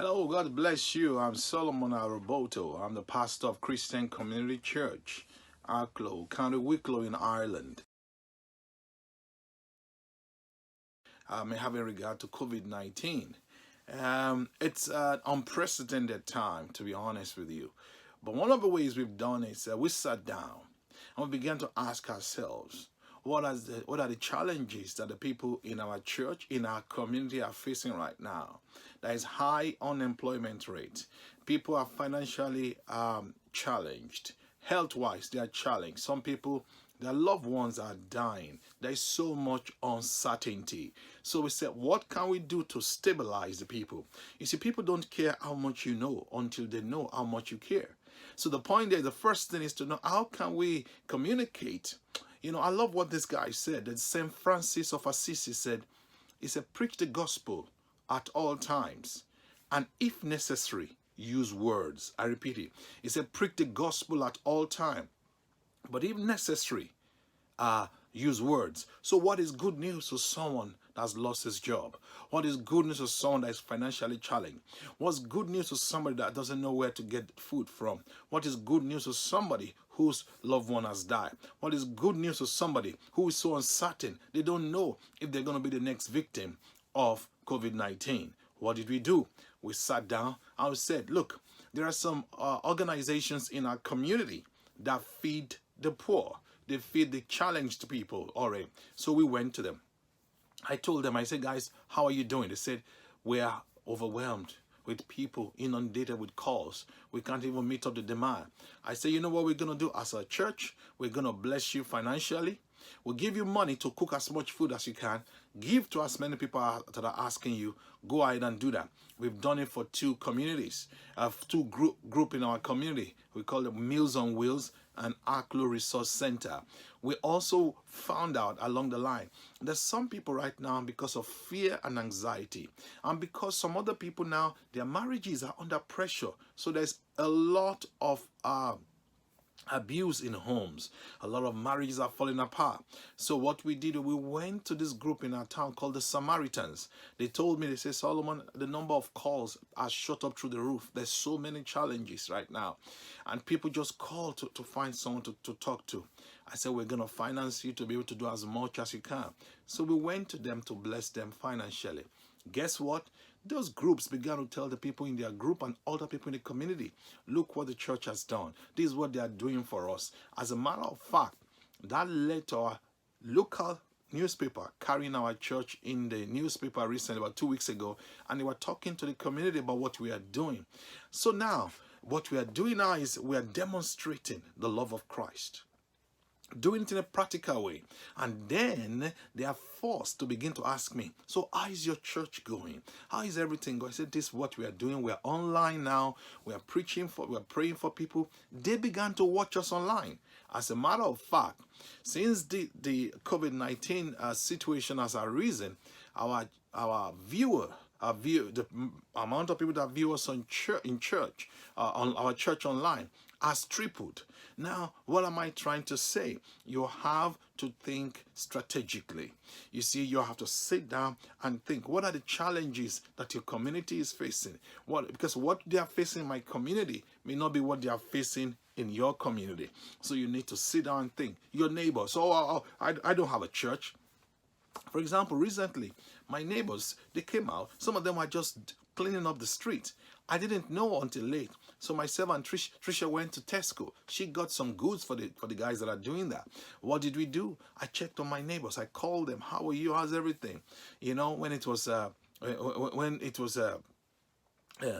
Hello, God bless you. I'm Solomon Aroboto. I'm the pastor of Christian Community Church, Arklow, County Wicklow in Ireland. Having regard to COVID-19. It's an unprecedented time, to be honest with you. But one of the ways we've done is we sat down and we began to ask ourselves, what are the challenges that the people in our church, in our community are facing right now? There is high unemployment rate. People are financially challenged. Health-wise, they are challenged. Some people, their loved ones are dying. There is so much uncertainty. So we said, what can we do to stabilize the people? You see, people don't care how much you know until they know how much you care. So the point there, the first thing is to know, how can we communicate? You know, I love what this guy said. That St. Francis of Assisi said, he said, preach the gospel at all times, and if necessary, use words. I repeat it. He said, preach the gospel at all time, but if necessary, use words. So what is good news to someone that's lost his job? What is good news to someone that is financially challenged? What's good news to somebody that doesn't know where to get food from? What is good news to somebody whose loved one has died? What is good news to somebody who is so uncertain they don't know if they're going to be the next victim of COVID-19? What did we do? We sat down and we said, look, there are some organizations in our community that feed the poor. They feed the challenged people already. So we went to them. I told them, I said, guys, how are you doing? They said, we are overwhelmed with people, inundated with calls. We can't even meet up the demand. I said, you know what we're going to do as a church? We're going to bless you financially. We'll give you money to cook as much food as you can. Give to as many people that are asking you. Go ahead and do that. We've done it for two communities, two group in our community. We call them Meals on Wheels and Arklow Resource Center. We also found out along the line that some people right now, because of fear and anxiety, and because some other people now, their marriages are under pressure. So there's a lot of abuse in homes. A lot of marriages are falling apart. So what we did, we went to this group in our town called the Samaritans. They told me, they said, Solomon, the number of calls are shot up through the roof. There's so many challenges right now. And people just call to find someone to talk to. I said, we're going to finance you to be able to do as much as you can. So we went to them to bless them financially. Guess what? Those groups began to tell the people in their group and other people in the community, look what the church has done. This is what they are doing for us. As a matter of fact, that led to our local newspaper carrying our church in the newspaper recently, about 2 weeks ago, and they were talking to the community about what we are doing. So now, what we are doing now is we are demonstrating the love of Christ, doing it in a practical way. And then they are forced to begin to ask me, so how is your church going? How is everything going? I said, this is what we are doing. We are online now. We are we are praying for people. They began to watch us online. As a matter of fact, since the COVID-19 situation has arisen, the amount of people that view us on on our church online has tripled. Now, what am I trying to say? You have to think strategically. You see, you have to sit down and think, what are the challenges that your community is facing? Because what they are facing in my community may not be what they are facing in your community. So you need to sit down and think. Your neighbors, I don't have a church. For example, recently, my neighbors, they came out. Some of them were just cleaning up the street. I didn't know until late. So myself and Trisha went to Tesco. She got some goods for the guys that are doing that. What did we do? I checked on my neighbors. I called them. How are you? How's everything? You know,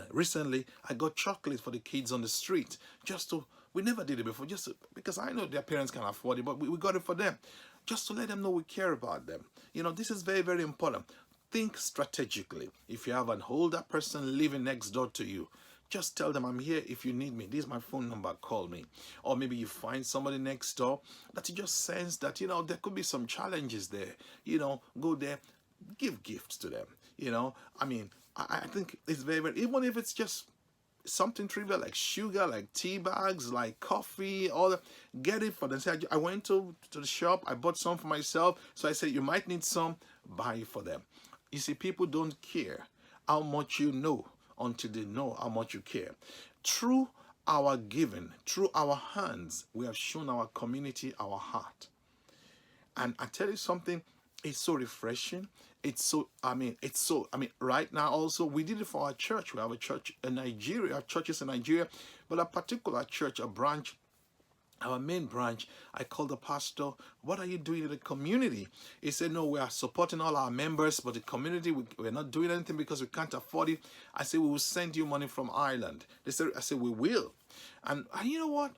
recently, I got chocolate for the kids on the street. We never did it before, because I know their parents can't afford it, but we got it for them. Just to let them know we care about them. You know, this is very, very important. Think strategically. If you have an older person living next door to you, just tell them, I'm here if you need me. This is my phone number, call me. Or maybe you find somebody next door that you just sense that, you know, there could be some challenges there. You know, go there, give gifts to them. You know, I mean, I think it's very, very, even if it's just something trivial like sugar, like tea bags, like coffee, all that, get it for them. Say, I went to the shop, I bought some for myself. So I said, you might need some, buy it for them. You see, people don't care how much you know until they know how much you care. Through our giving, through our hands, we have shown our community our heart. And I tell you something, it's so refreshing. Right now also, we did it for our church. We have a church in Nigeria, our churches in Nigeria, but a particular church, a branch, our main branch, I called the pastor, what are you doing in the community? He said, no, we are supporting all our members, but the community, we're not doing anything because we can't afford it. I said, we will send you money from Ireland. I said, we will. And you know what?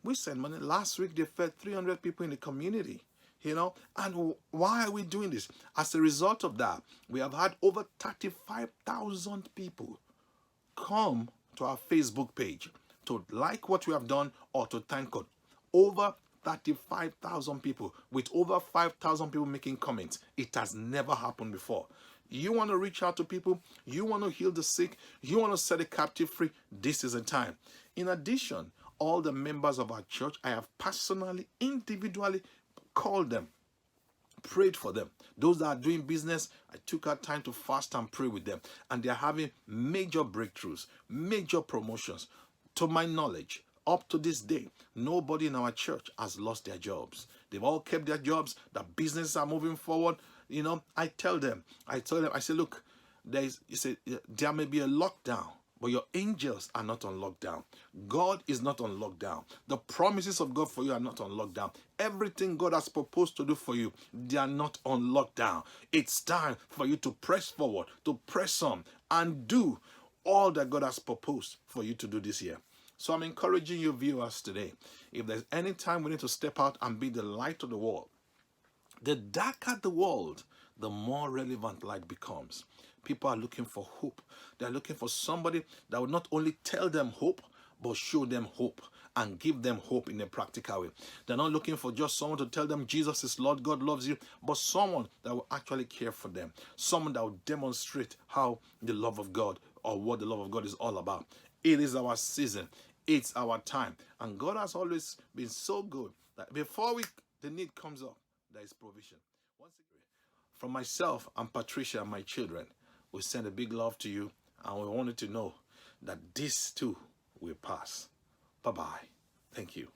We sent money. Last week, they fed 300 people in the community. And why are we doing this? As a result of that, we have had over 35,000 people come to our Facebook page to like what we have done or to thank God. Over 35,000 people with over 5,000 people making comments. It has never happened before. You want to reach out to people, you want to heal the sick, you want to set the captive free, this is the time. In addition, all the members of our church, I have personally, individually called them, prayed for them. Those that are doing business, I took out time to fast and pray with them. And they're having major breakthroughs, major promotions. To my knowledge, up to this day, nobody in our church has lost their jobs. They've all kept their jobs. The businesses are moving forward. I tell them, I say, look, there may be a lockdown, but your angels are not on lockdown. God is not on lockdown. The promises of God for you are not on lockdown. Everything God has proposed to do for you, they are not on lockdown. It's time for you to press forward, to press on, and do all that God has proposed for you to do this year. So I'm encouraging you viewers today, if there's any time we need to step out and be the light of the world, the darker the world, the more relevant light becomes. People are looking for hope. They're looking for somebody that will not only tell them hope, but show them hope and give them hope in a practical way. They're not looking for just someone to tell them Jesus is Lord, God loves you, but someone that will actually care for them. Someone that will demonstrate how the love of God or what the love of God is all about. It is our season. It's our time. And God has always been so good that before the need comes up, there is provision. Once again, from myself and Patricia and my children, we send a big love to you, and we wanted to know that this too will pass. Bye-bye. Thank you.